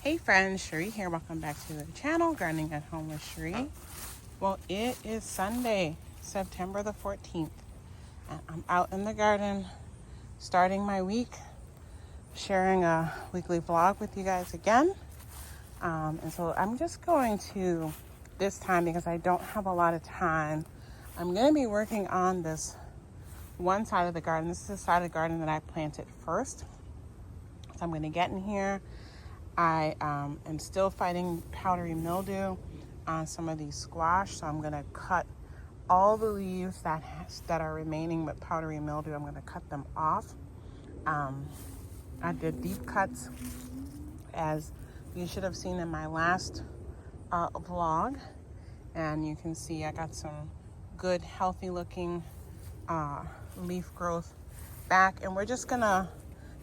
Hey friends, Cherie here. Welcome back to the channel, Gardening at Home with Cherie. Well, it is Sunday, September the 14th, and I'm out in the garden starting my week, sharing a weekly vlog with you guys again. And so I'm just going to, this time, because I don't have a lot of time, I'm going to be working on this one side of the garden. This is the side of the garden that I planted first. So I'm going to get in here. I am still fighting powdery mildew on some of these squash, so I'm going to cut all the leaves that are remaining with powdery mildew. I'm going to cut them off. I did deep cuts, as you should have seen in my last vlog, and you can see I got some good, healthy looking leaf growth back, and we're just gonna,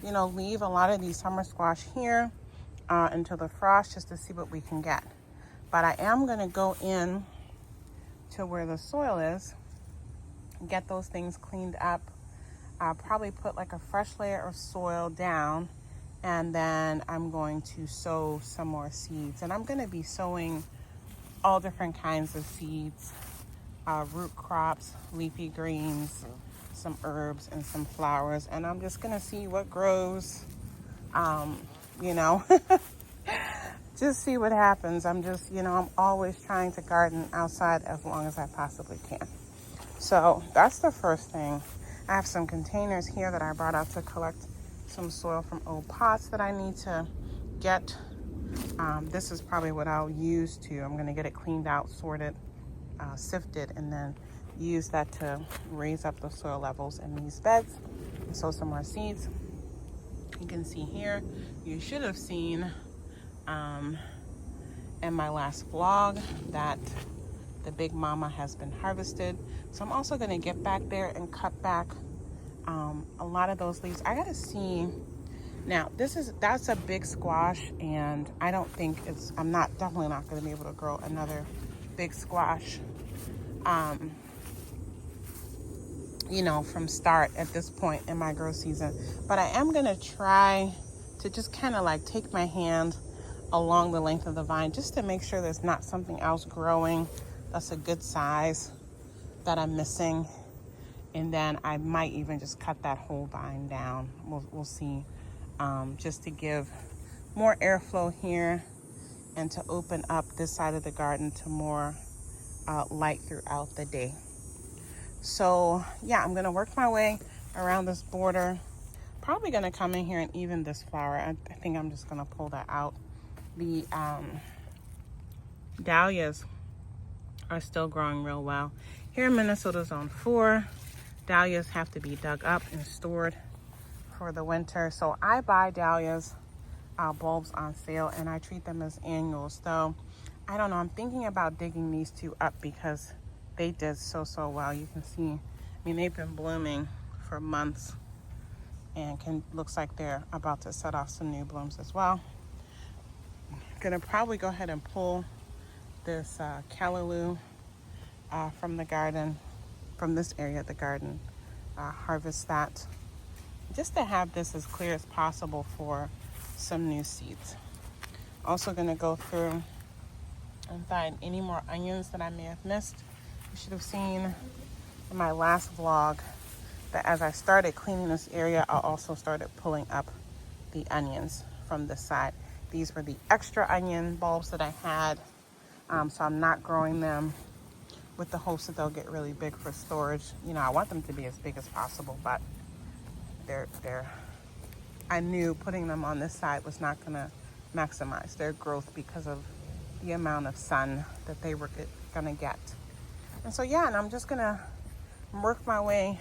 leave a lot of these summer squash here until the frost, just to see what we can get. But I am going to go in to where the soil is, get those things cleaned up. I'll probably put like a fresh layer of soil down, and then I'm going to sow some more seeds. And I'm going to be sowing all different kinds of seeds, root crops, leafy greens, some herbs, and some flowers. And I'm just going to see what grows. Just see what happens. I'm just, I'm always trying to garden outside as long as I possibly can. So that's the first thing. I have some containers here that I brought out to collect some soil from old pots that I need to get. This is probably what I'll use I'm going to get it cleaned out, sorted, sifted, and then use that to raise up the soil levels in these beds and sow some more seeds. You can see here, you should have seen in my last vlog that the big mama has been harvested. So I'm also going to get back there and cut back a lot of those leaves. I gotta see. Now that's a big squash, and I don't think I'm definitely not going to be able to grow another big squash from start at this point in my grow season. But I am going to try to just kind of like take my hand along the length of the vine, just to make sure there's not something else growing that's a good size that I'm missing. And then I might even just cut that whole vine down. We'll see, just to give more airflow here and to open up this side of the garden to more light throughout the day. So yeah, I'm gonna work my way around this border. Probably gonna come in here and even this flower. I think I'm just gonna pull that out. The dahlias are still growing real well. Here in Minnesota Zone 4, dahlias have to be dug up and stored for the winter. So I buy dahlias bulbs on sale, and I treat them as annuals. Though, I don't know, I'm thinking about digging these two up because they did so well. You can see, they've been blooming for months, and looks like they're about to set off some new blooms as well. Gonna probably go ahead and pull this callaloo from the garden, from this area of the garden, harvest that, just to have this as clear as possible for some new seeds. Also gonna go through and find any more onions that I may have missed. You should have seen in my last vlog that as I started cleaning this area, I also started pulling up the onions from the side. These were the extra onion bulbs that I had, so I'm not growing them with the hopes that they'll get really big for storage. I want them to be as big as possible, but I knew putting them on this side was not gonna maximize their growth because of the amount of sun that they were gonna get. And so yeah, and I'm just gonna work my way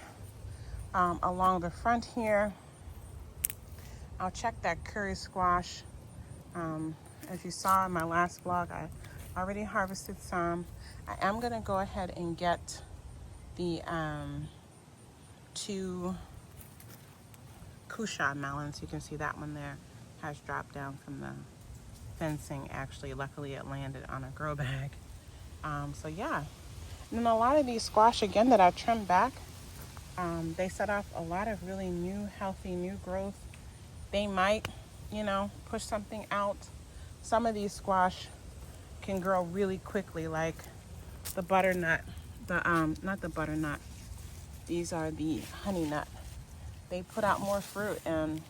along the front here. I'll check that curry squash. As you saw in my last vlog, I already harvested some. I am gonna go ahead and get the 2 Kusha melons. You can see that one there has dropped down from the fencing. Actually, luckily it landed on a grow bag. So yeah, and then a lot of these squash again that I trimmed back, they set off a lot of really new, healthy new growth. They might, push something out some of these squash can grow really quickly, like the butternut, not the butternut, these are the honey nut. They put out more fruit, and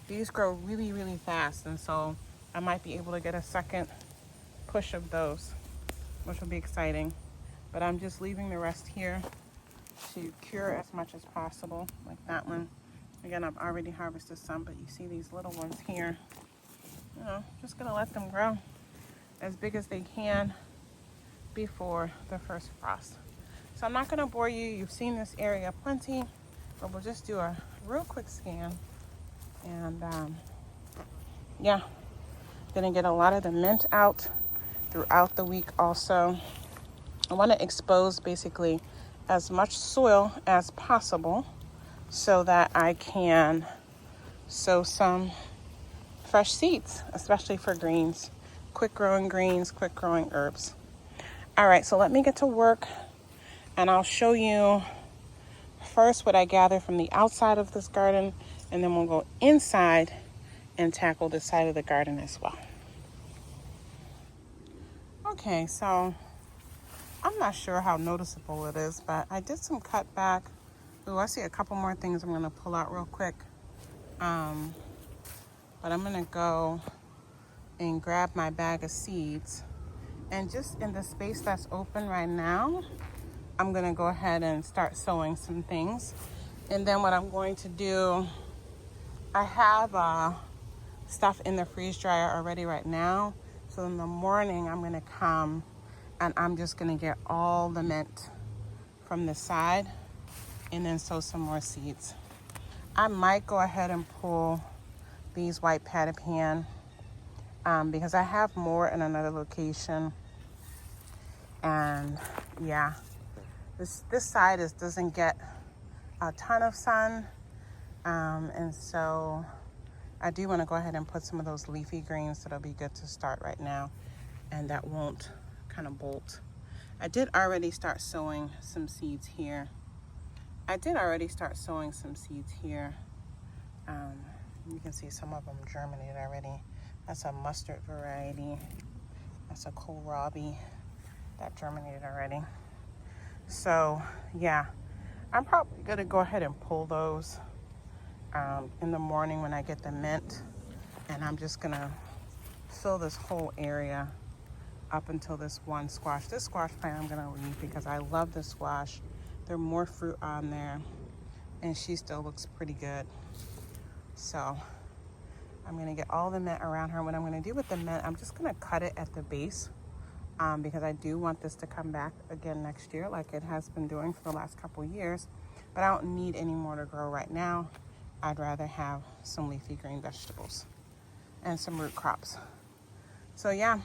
these grow really, really fast. And so I might be able to get a second push of those, which will be exciting. But I'm just leaving the rest here to cure as much as possible, like that one. Again, I've already harvested some, but you see these little ones here. You know, just gonna let them grow as big as they can before the first frost. So I'm not gonna bore you. You've seen this area plenty, but we'll just do a real quick scan. And yeah, gonna get a lot of the mint out throughout the week also. I wanna expose basically as much soil as possible so that I can sow some fresh seeds, especially for greens, quick growing greens, quick growing herbs. All right, so let me get to work, and I'll show you first what I gather from the outside of this garden, and then we'll go inside and tackle the side of the garden as well. Okay, so I'm not sure how noticeable it is, but I did some cut back. Ooh, I see a couple more things I'm gonna pull out real quick. But I'm gonna go and grab my bag of seeds, and just in the space that's open right now, I'm gonna go ahead and start sowing some things. And then what I'm going to do, I have stuff in the freeze dryer already right now. So in the morning, I'm gonna come and I'm just gonna get all the mint from the side and then sow some more seeds. I might go ahead and pull these white patty pan because I have more in another location. And yeah, this side doesn't get a ton of sun, and so I do want to go ahead and put some of those leafy greens that'll be good to start right now, and that won't kind of bolt. I did already start sowing some seeds here. You can see some of them germinated already. That's a mustard variety. That's a kohlrabi that germinated already. So yeah, I'm probably gonna go ahead and pull those in the morning when I get the mint, and I'm just gonna fill this whole area up until this one squash. This squash plant I'm gonna leave because I love this squash. There's more fruit on there, and she still looks pretty good. So I'm gonna get all the mint around her. What I'm gonna do with the mint, I'm just gonna cut it at the base because I do want this to come back again next year like it has been doing for the last couple years. But I don't need any more to grow right now. I'd rather have some leafy green vegetables and some root crops. So yeah,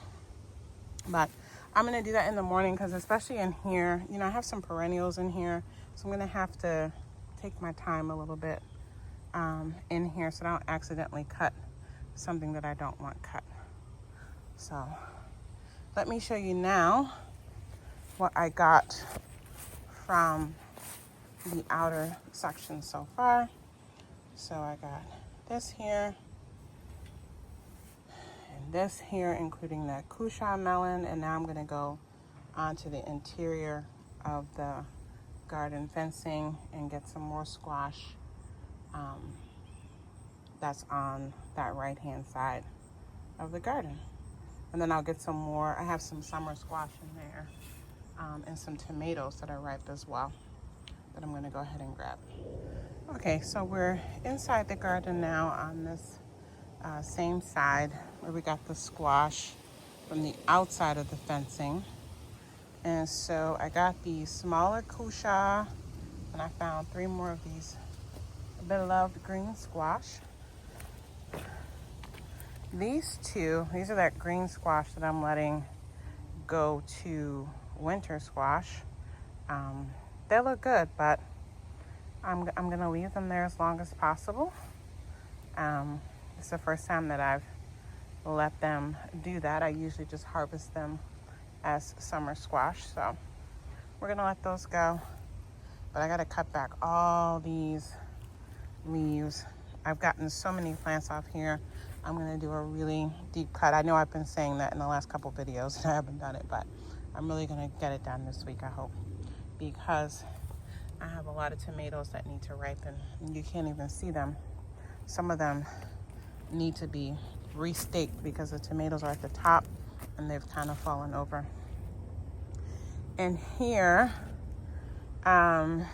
but I'm gonna do that in the morning because especially in here, you know, I have some perennials in here. So I'm gonna have to take my time a little bit in here so I don't accidentally cut something that I don't want cut. So let me show you now what I got from the outer section so far. So I got this here and this here, including that Kusha melon, and now I'm gonna go onto the interior of the garden fencing and get some more squash that's on that right hand side of the garden. And then I'll get some more. I have some summer squash in there and some tomatoes that are ripe as well that I'm gonna go ahead and grab. Okay, so we're inside the garden now on this same side where we got the squash from the outside of the fencing. And so I got the smaller Kusha, and I found 3 more of these beloved green squash. These are that green squash that I'm letting go to winter squash. They look good, but I'm gonna leave them there as long as possible. It's the first time that I've let them do that. I usually just harvest them as summer squash, so we're gonna let those go. But I gotta cut back all these leaves. I've gotten so many plants off here. I'm going to do a really deep cut. I know I've been saying that in the last couple videos and I haven't done it, but I'm really going to get it done this week, I hope, because I have a lot of tomatoes that need to ripen. And you can't even see them. Some of them need to be restaked because the tomatoes are at the top and they've kind of fallen over. And here, I'm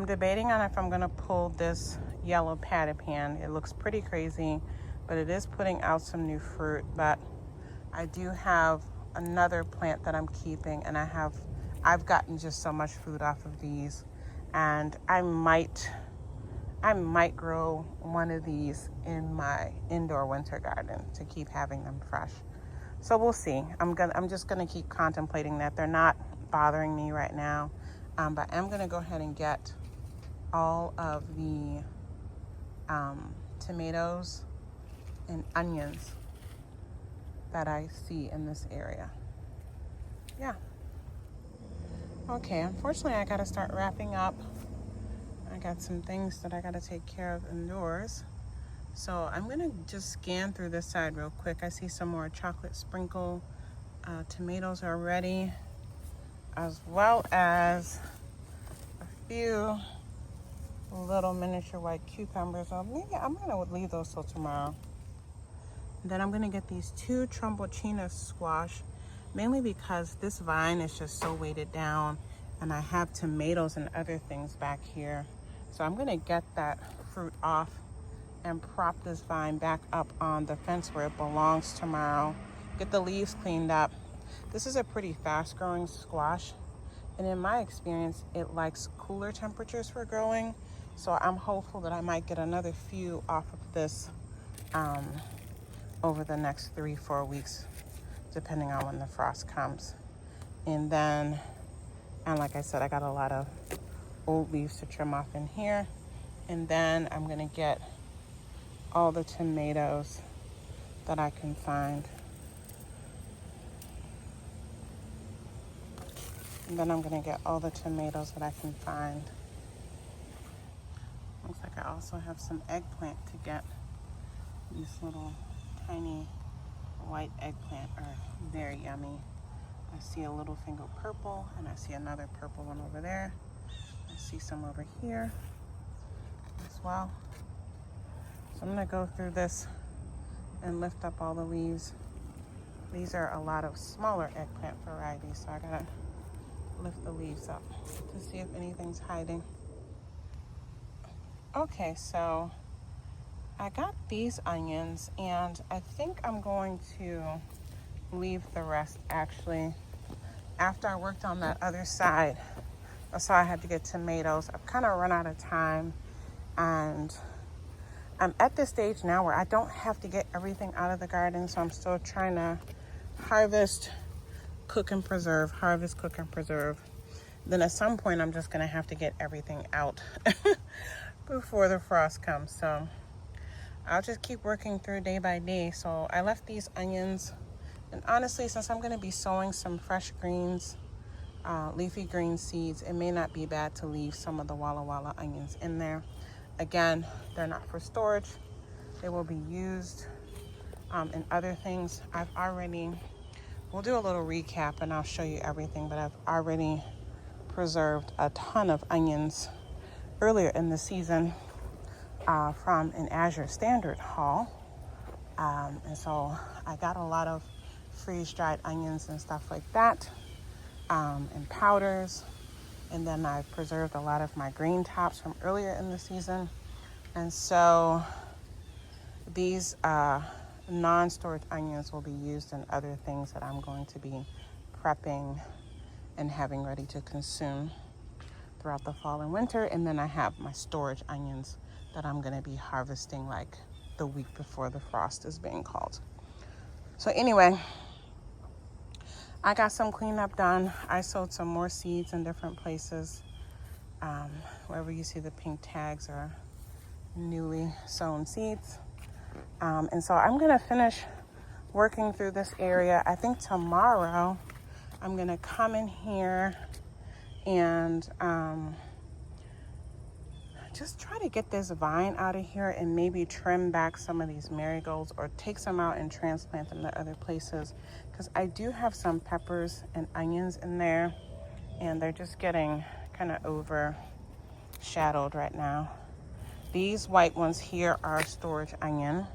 debating on if I'm going to pull this yellow patty pan. It looks pretty crazy, but it is putting out some new fruit. But I do have another plant that I'm keeping, and I've gotten just so much food off of these, and I might grow one of these in my indoor winter garden to keep having them fresh. So we'll see. I'm just gonna keep contemplating that. They're not bothering me right now, but I'm gonna go ahead and get all of the tomatoes and onions that I see in this area. Yeah. Okay, unfortunately I gotta start wrapping up. I got some things that I gotta take care of indoors. So I'm gonna just scan through this side real quick. I see some more chocolate sprinkle tomatoes already, as well as a few little miniature white cucumbers. Maybe I'm gonna leave those till tomorrow. And then I'm gonna get these 2 Tromboncino squash, mainly because this vine is just so weighted down, and I have tomatoes and other things back here. So I'm gonna get that fruit off and prop this vine back up on the fence where it belongs tomorrow. Get the leaves cleaned up. This is a pretty fast growing squash, and in my experience, it likes cooler temperatures for growing. So I'm hopeful that I might get another few off of this over the next 3-4 weeks, depending on when the frost comes. And like I said, I got a lot of old leaves to trim off in here. And then I'm gonna get all the tomatoes that I can find. And then I'm gonna get all the tomatoes that I can find. Looks like I also have some eggplant to get. These little tiny white eggplant are very yummy. I see a little finger purple, and I see another purple one over there. I see some over here as well. So I'm gonna go through this and lift up all the leaves. These are a lot of smaller eggplant varieties, so I gotta lift the leaves up to see if anything's hiding. Okay, so I got these onions, and I think I'm going to leave the rest actually. After I worked on that other side, so I had to get tomatoes. I've kind of run out of time, and I'm at this stage now where I don't have to get everything out of the garden, so I'm still trying to harvest, cook and preserve, harvest, cook and preserve. Then at some point I'm just gonna have to get everything out before the frost comes. So I'll just keep working through day by day. So I left these onions, and honestly, since I'm gonna be sowing some fresh greens, leafy green seeds, it may not be bad to leave some of the Walla Walla onions in there. Again, they're not for storage. They will be used in other things. We'll do a little recap and I'll show you everything, but I've already preserved a ton of onions earlier in the season from an Azure Standard haul. And so I got a lot of freeze-dried onions and stuff like that, and powders. And then I preserved a lot of my green tops from earlier in the season. And so these non-storage onions will be used in other things that I'm going to be prepping and having ready to consume throughout the fall and winter. And then I have my storage onions that I'm going to be harvesting like the week before the frost is being called. So anyway, I got some cleanup done. I sowed some more seeds in different places. Wherever you see the pink tags are newly sown seeds. And so I'm gonna finish working through this area. I think tomorrow I'm gonna come in here and just try to get this vine out of here and maybe trim back some of these marigolds or take some out and transplant them to other places, because I do have some peppers and onions in there and they're just getting kind of overshadowed right now. These white ones here are storage onion,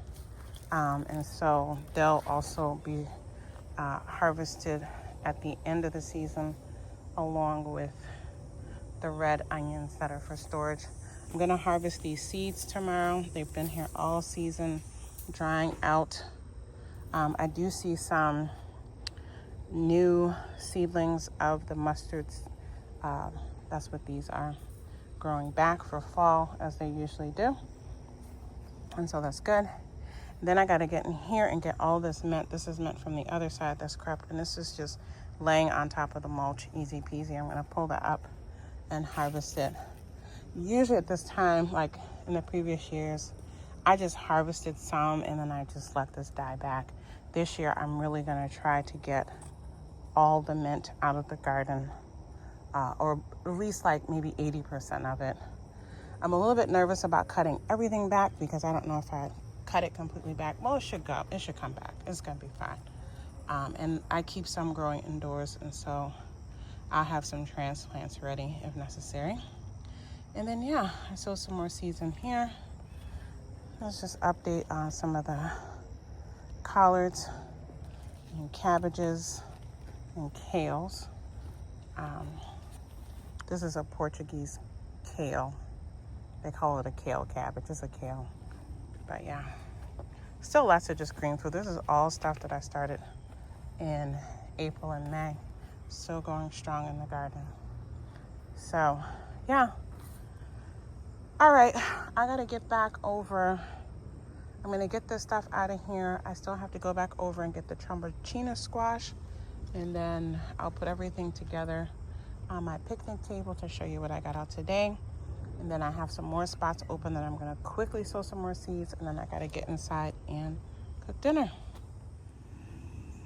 and so they'll also be harvested at the end of the season along with the red onions that are for storage. I'm going to harvest these seeds tomorrow. They've been here all season drying out. I do see some new seedlings of the mustards. That's what these are, growing back for fall as they usually do. And so that's good. Then I got to get in here and get all this mint. This is mint from the other side that's crept, and this is just laying on top of the mulch, easy peasy. I'm going to pull that up and harvest it. Usually at this time, like in the previous years, I just harvested some and then I just let this die back. This year, I'm really going to try to get all the mint out of the garden, or at least like maybe 80% of it. I'm a little bit nervous about cutting everything back because I don't know if I cut it completely back. Well, it should go. It should come back. It's going to be fine. And I keep some growing indoors, and so I'll have some transplants ready if necessary. And then, yeah, I sowed some more seeds in here. Let's just update on some of the collards and cabbages and kales. This is a Portuguese kale. They call it a kale cabbage. It's a kale. But yeah, still lots of just green food. This is all stuff that I started in April and May. Still going strong in the garden. So, yeah. All right, I gotta get back over. I'm gonna get this stuff out of here. I still have to go back over and get the Tromboncino squash, and then I'll put everything together on my picnic table to show you what I got out today. And then I have some more spots open that I'm gonna quickly sow some more seeds, and then I gotta get inside and cook dinner.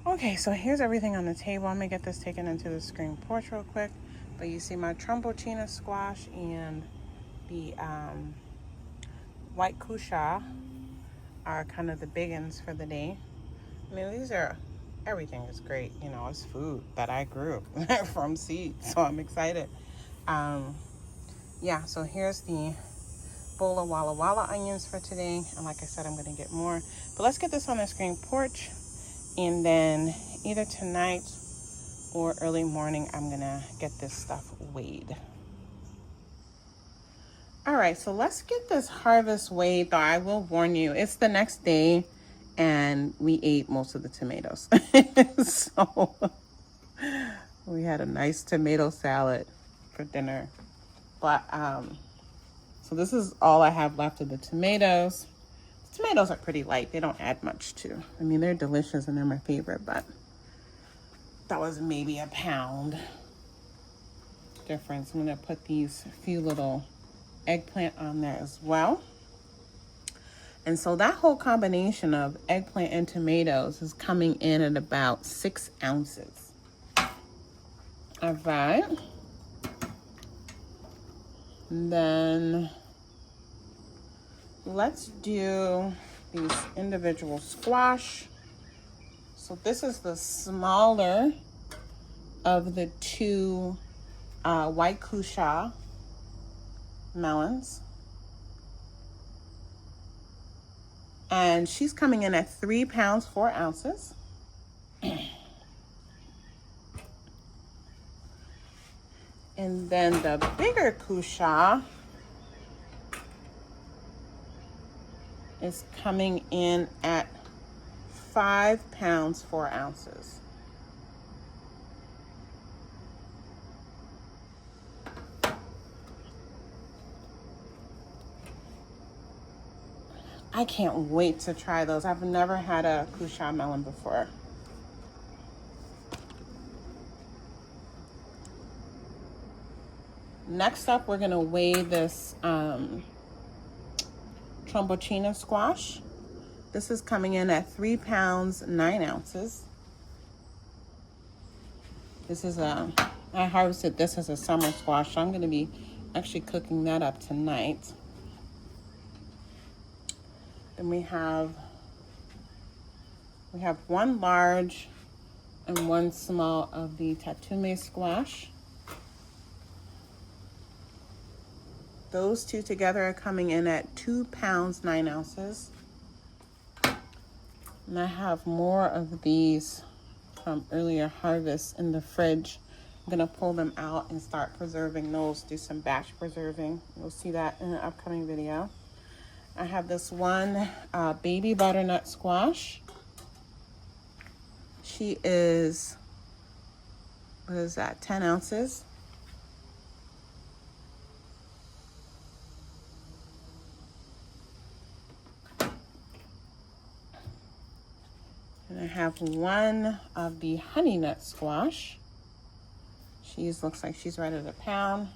Okay, so here's everything on the table. I'm gonna get this taken into the screen porch real quick. But you see my Tromboncino squash and the white cushaw are kind of the big ones for the day. I mean, everything is great. You know, it's food that I grew from seeds, so I'm excited. Yeah, so here's the bowl of Walla Walla onions for today. And like I said, I'm going to get more. But let's get this on the screen porch. And then either tonight or early morning, I'm going to get this stuff weighed. All right, so let's get this harvest weighed, though I will warn you, it's the next day and we ate most of the tomatoes. So we had a nice tomato salad for dinner. But, so this is all I have left of the tomatoes. The tomatoes are pretty light. They don't add much to. I mean, they're delicious and they're my favorite, but that was maybe a pound difference. I'm gonna put these few little eggplant on there as well. And so that whole combination of eggplant and tomatoes is coming in at about 6 ounces. All right. And then let's do these individual squash. So this is the smaller of the two white cushaw melons. And she's coming in at 3 pounds, 4 ounces. And then the bigger cushaw is coming in at 5 pounds, 4 ounces. I can't wait to try those. I've never had a cushaw melon before. Next up, we're gonna weigh this Tromboncino squash. This is coming in at 3 pounds, 9 ounces. This is I harvested this as a summer squash, so I'm gonna be actually cooking that up tonight. Then we have one large and one small of the Tatume squash. Those two together are coming in at 2 pounds, 9 ounces. And I have more of these from earlier harvests in the fridge. I'm gonna pull them out and start preserving those, do some batch preserving. You'll see that in an upcoming video. I have this one baby butternut squash. She is, what is that, 10 ounces. And I have one of the honey nut squash. Looks like she's right at a pound.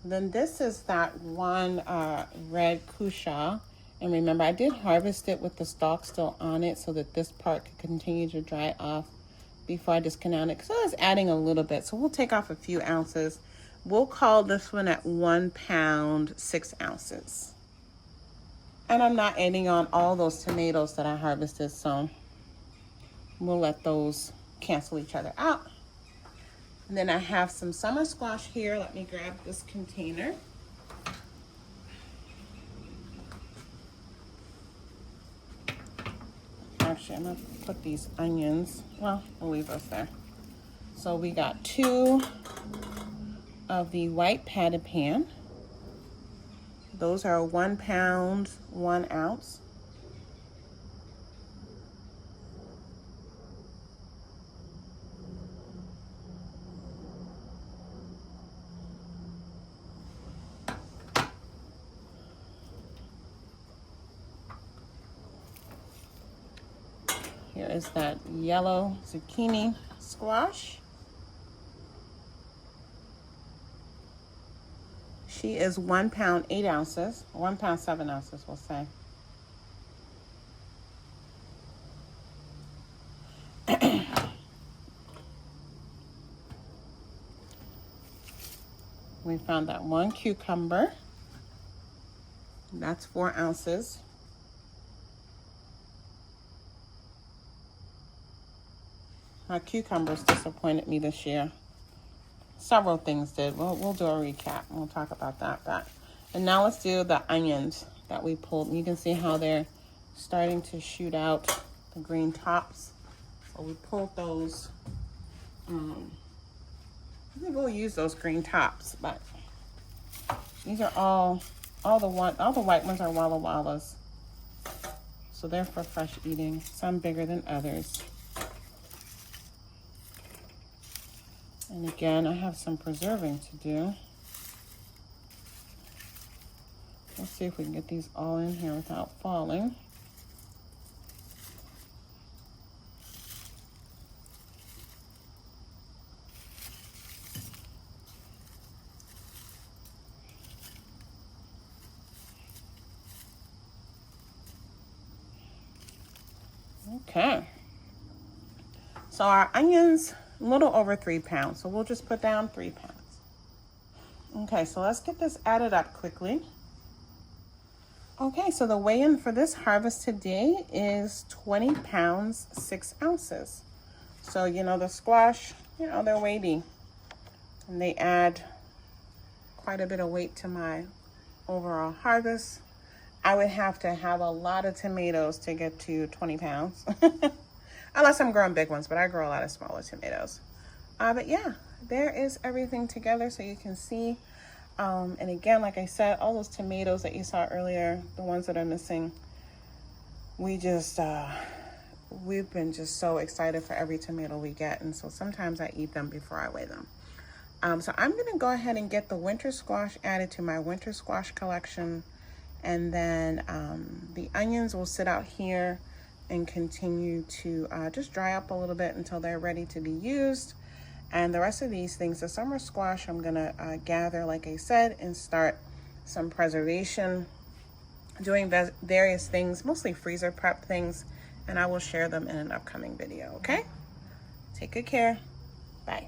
Then this is that one red cushaw. And remember, I did harvest it with the stalk still on it so that this part could continue to dry off before I discount it. Because I was adding a little bit, so we'll take off a few ounces. We'll call this one at 1 pound, 6 ounces. And I'm not adding on all those tomatoes that I harvested, so we'll let those cancel each other out. And then I have some summer squash here. Let me grab this container. Actually, I'm gonna put these onions, well, we'll leave those there. So we got 2 of the white patty pan. Those are 1 pound, 1 ounce. Here is that yellow zucchini squash. She is 1 pound, 8 ounces, 1 pound, 7 ounces, we'll say. We found that one cucumber. That's 4 ounces. My cucumbers disappointed me this year. Several things did. We'll do a recap. We'll talk about that. And now let's do the onions that we pulled. And you can see how they're starting to shoot out the green tops. So we pulled those. I think we'll use those green tops, but these are all the white ones are Walla Wallas. So they're for fresh eating. Some bigger than others. And again, I have some preserving to do. Let's see if we can get these all in here without falling. Okay. So our onions, a little over 3 pounds. So we'll just put down 3 pounds. Okay, so let's get this added up quickly. Okay, so the weigh-in for this harvest today is 20 pounds, 6 ounces. So, you know, the squash, you know, they're weighty. And they add quite a bit of weight to my overall harvest. I would have to have a lot of tomatoes to get to 20 pounds. Unless I'm growing big ones, but I grow a lot of smaller tomatoes. But yeah, there is everything together so you can see. And again, like I said, all those tomatoes that you saw earlier, the ones that are missing, we've been just so excited for every tomato we get. And so sometimes I eat them before I weigh them. So I'm gonna go ahead and get the winter squash added to my winter squash collection. And then the onions will sit out here and continue to just dry up a little bit until they're ready to be used. And the rest of these things, the summer squash, I'm gonna gather, like I said, and start some preservation, doing various things, mostly freezer prep things, and I will share them in an upcoming video, okay? Take good care, bye.